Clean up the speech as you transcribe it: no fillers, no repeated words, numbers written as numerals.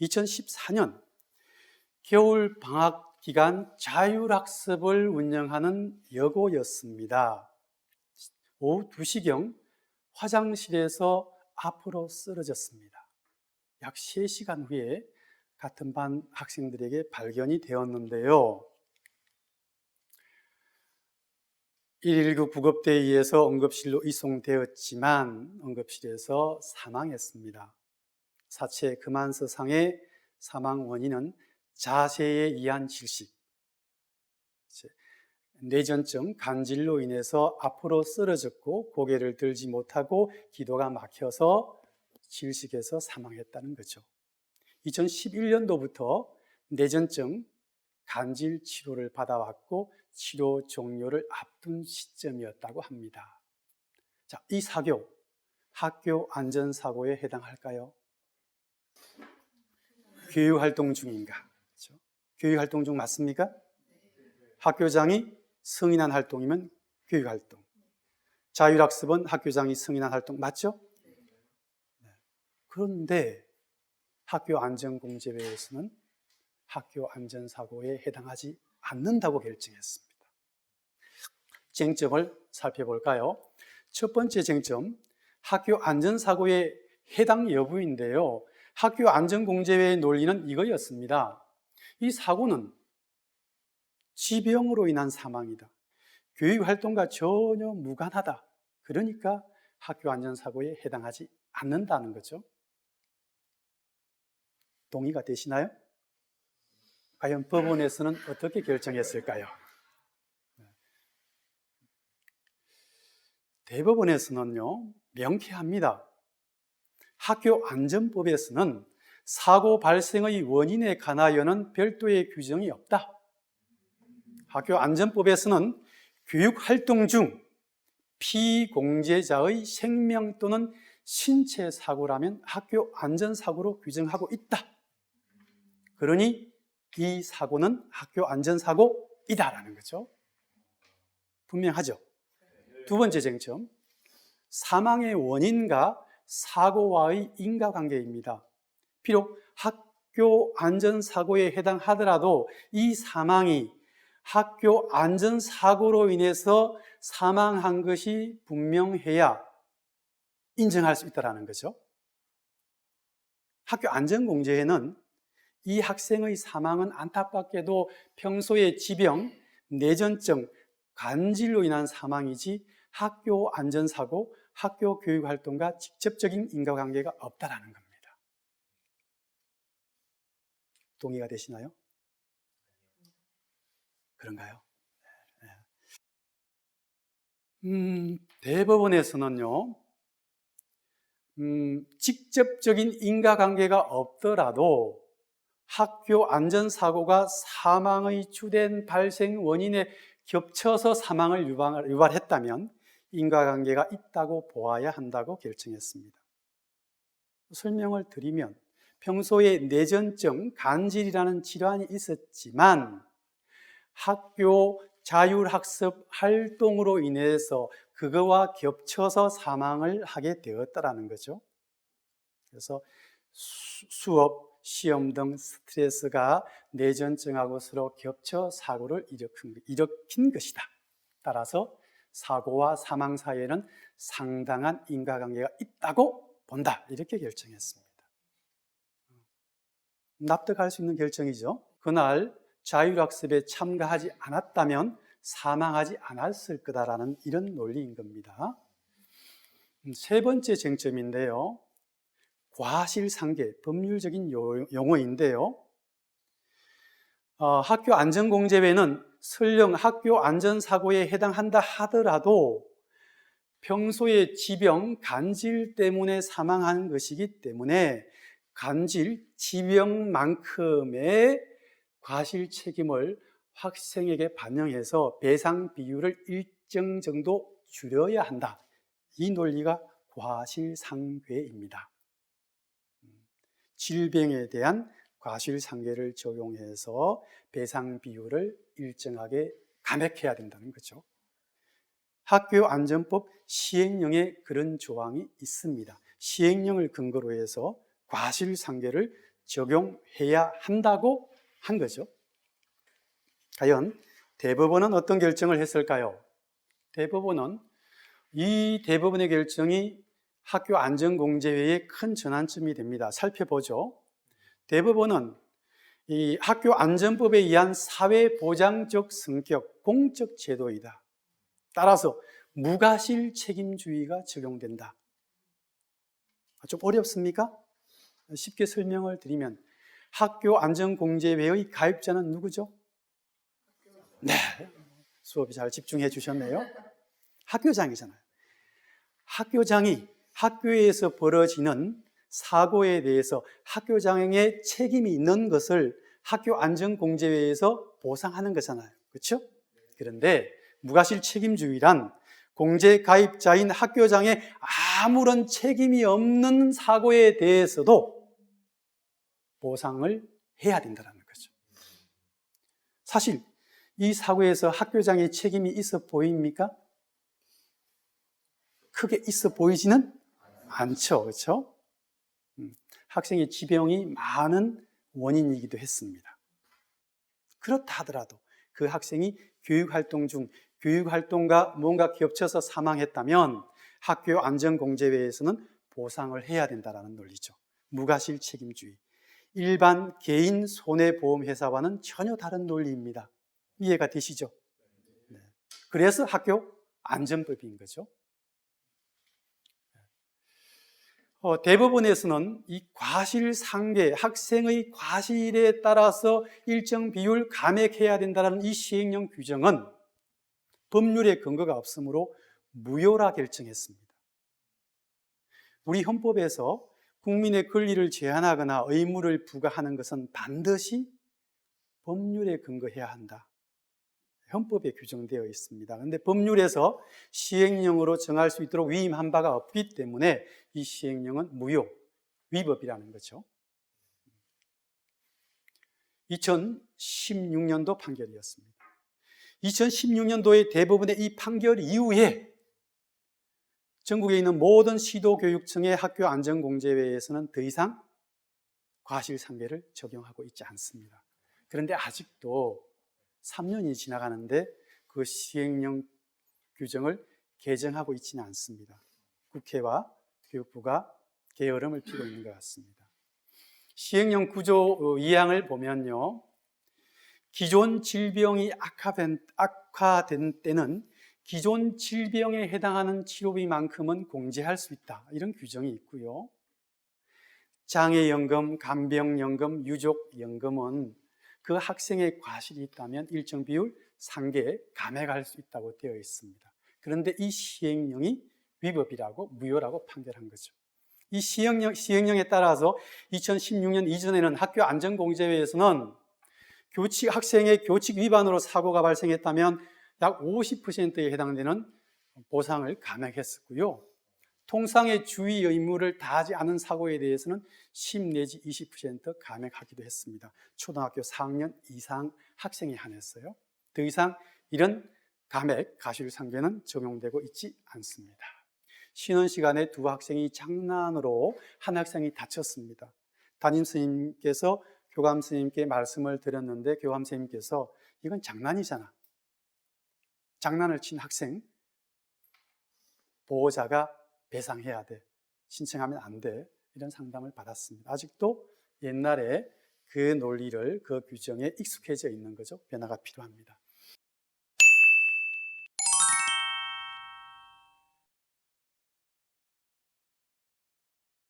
2014년 겨울 방학 기간 자율학습을 운영하는 여고였습니다. 오후 2시경 화장실에서 앞으로 쓰러졌습니다. 약 3시간 후에 같은 반 학생들에게 발견이 되었는데요. 119 구급대에 의해서 응급실로 이송되었지만 응급실에서 사망했습니다. 사체 금환서상의 사망 원인은 자세에 의한 질식, 뇌전증, 간질로 인해서 앞으로 쓰러졌고 고개를 들지 못하고 기도가 막혀서 질식해서 사망했다는 거죠. 2011년도부터 뇌전증, 간질 치료를 받아왔고 치료 종료를 앞둔 시점이었다고 합니다. 자, 이 사고, 학교 안전사고에 해당할까요? 교육활동 중인가? 그렇죠? 교육활동 중 맞습니까? 학교장이 승인한 활동이면 교육활동. 자율학습은 학교장이 승인한 활동 맞죠? 네. 그런데 학교 안전공제회에서는 학교 안전사고에 해당하지 않는다고 결정했습니다. 쟁점을 살펴볼까요? 첫 번째 쟁점, 학교 안전사고의 해당 여부인데요. 학교 안전공제회의 논리는 이거였습니다. 이 사고는 지병으로 인한 사망이다. 교육활동과 전혀 무관하다. 그러니까 학교 안전사고에 해당하지 않는다는 거죠. 동의가 되시나요? 과연 법원에서는 어떻게 결정했을까요? 대법원에서는요, 명쾌합니다. 학교 안전법에서는 사고 발생의 원인에 관하여는 별도의 규정이 없다. 학교 안전법에서는 교육활동 중 피공제자의 생명 또는 신체 사고라면 학교 안전사고로 규정하고 있다. 그러니 이 사고는 학교 안전사고이다라는 거죠. 분명하죠? 두 번째 쟁점, 사망의 원인과 사고와의 인과관계입니다. 비록 학교 안전사고에 해당하더라도 이 사망이 학교 안전사고로 인해서 사망한 것이 분명해야 인정할 수 있다는 거죠. 학교 안전공제회는 이 학생의 사망은 안타깝게도 평소의 지병, 뇌전증, 간질로 인한 사망이지 학교 안전사고, 학교 교육활동과 직접적인 인과관계가 없다라는 겁니다. 동의가 되시나요? 그런가요? 대법원에서는요, 직접적인 인과관계가 없더라도 학교 안전사고가 사망의 주된 발생 원인에 겹쳐서 사망을 유발했다면 인과관계가 있다고 보아야 한다고 결정했습니다. 설명을 드리면 평소에 뇌전증, 간질이라는 질환이 있었지만 학교 자율학습 활동으로 인해서 그거와 겹쳐서 사망을 하게 되었다는 거죠. 그래서 수업, 시험 등 스트레스가 뇌전증하고 서로 겹쳐 사고를 일으킨 것이다. 따라서 사고와 사망 사이에는 상당한 인과관계가 있다고 본다. 이렇게 결정했습니다. 납득할 수 있는 결정이죠. 그날 자율학습에 참가하지 않았다면 사망하지 않았을 거다라는 이런 논리인 겁니다. 세 번째 쟁점인데요. 과실상계, 법률적인 용어인데요. 학교 안전공제회는 설령 학교 안전사고에 해당한다 하더라도 평소에 지병, 간질 때문에 사망한 것이기 때문에 간질, 지병만큼의 과실 책임을 학생에게 반영해서 배상 비율을 일정 정도 줄여야 한다. 이 논리가 과실상계입니다. 질병에 대한 과실상계를 적용해서 배상 비율을 일정하게 감액해야 된다는 거죠. 학교안전법 시행령에 그런 조항이 있습니다. 시행령을 근거로 해서 과실상계를 적용해야 한다고 한 거죠. 과연 대법원은 어떤 결정을 했을까요? 이 대법원의 결정이 학교안전공제회의 큰 전환점이 됩니다. 살펴보죠. 대법원은 이 학교안전법에 의한 사회보장적 성격, 공적 제도이다. 따라서 무과실 책임주의가 적용된다. 좀 어렵습니까? 쉽게 설명을 드리면 학교안전공제회의 가입자는 누구죠? 네, 수업에 잘 집중해 주셨네요. 학교장이잖아요. 학교장이 학교에서 벌어지는 사고에 대해서 학교장의 책임이 있는 것을 학교안전공제회에서 보상하는 거잖아요. 그렇죠? 그런데 무과실 책임주의란 공제 가입자인 학교장의 아무런 책임이 없는 사고에 대해서도 보상을 해야 된다는 거죠. 사실 이 사고에서 학교장의 책임이 있어 보입니까? 크게 있어 보이지는 않죠. 그렇죠? 학생의 지병이 많은 원인이기도 했습니다. 그렇다 하더라도 그 학생이 교육활동 중 교육활동과 뭔가 겹쳐서 사망했다면 학교안전공제회에서는 보상을 해야 된다는 논리죠. 무과실 책임주의. 일반 개인 손해보험회사와는 전혀 다른 논리입니다. 이해가 되시죠? 네. 그래서 학교안전법인 거죠. 대법원에서는 이 과실상계, 학생의 과실에 따라서 일정 비율 감액해야 된다는 이 시행령 규정은 법률에 근거가 없으므로 무효라 결정했습니다. 우리 헌법에서 국민의 권리를 제한하거나 의무를 부과하는 것은 반드시 법률에 근거해야 한다. 헌법에 규정되어 있습니다. 그런데 법률에서 시행령으로 정할 수 있도록 위임한 바가 없기 때문에 이 시행령은 무효, 위법이라는 거죠. 2016년도 판결이었습니다. 2016년도의 대법원의 이 판결 이후에 전국에 있는 모든 시도교육청의 학교안전공제회에서는 더 이상 과실상계를 적용하고 있지 않습니다. 그런데 아직도 3년이 지나가는데 그 시행령 규정을 개정하고 있지는 않습니다. 국회와 교육부가 게으름을 피고 있는 것 같습니다. 시행령 구조 2항을 보면요, 기존 질병이 악화된 때는 기존 질병에 해당하는 치료비만큼은 공제할 수 있다, 이런 규정이 있고요. 장애연금, 간병연금, 유족연금은 그 학생의 과실이 있다면 일정 비율 상계 감액할 수 있다고 되어 있습니다. 그런데 이 시행령이 위법이라고, 무효라고 판결한 거죠. 이 시행령에 따라서 2016년 이전에는 학교안전공제회에서는 학생의 교칙 위반으로 사고가 발생했다면 약 50%에 해당되는 보상을 감액했었고요. 통상의 주의 의무를 다하지 않은 사고에 대해서는 10 내지 20% 감액하기도 했습니다. 초등학교 4학년 이상 학생에 한해서요. 더 이상 이런 감액, 과실상계는 적용되고 있지 않습니다. 쉬는 시간에 두 학생이 장난으로 한 학생이 다쳤습니다. 담임선생님께서 교감선생님께 말씀을 드렸는데 교감선생님께서 이건 장난이잖아. 장난을 친 학생, 보호자가 배상해야 돼. 신청하면 안 돼. 이런 상담을 받았습니다. 아직도 옛날에 그 논리를, 그 규정에 익숙해져 있는 거죠. 변화가 필요합니다.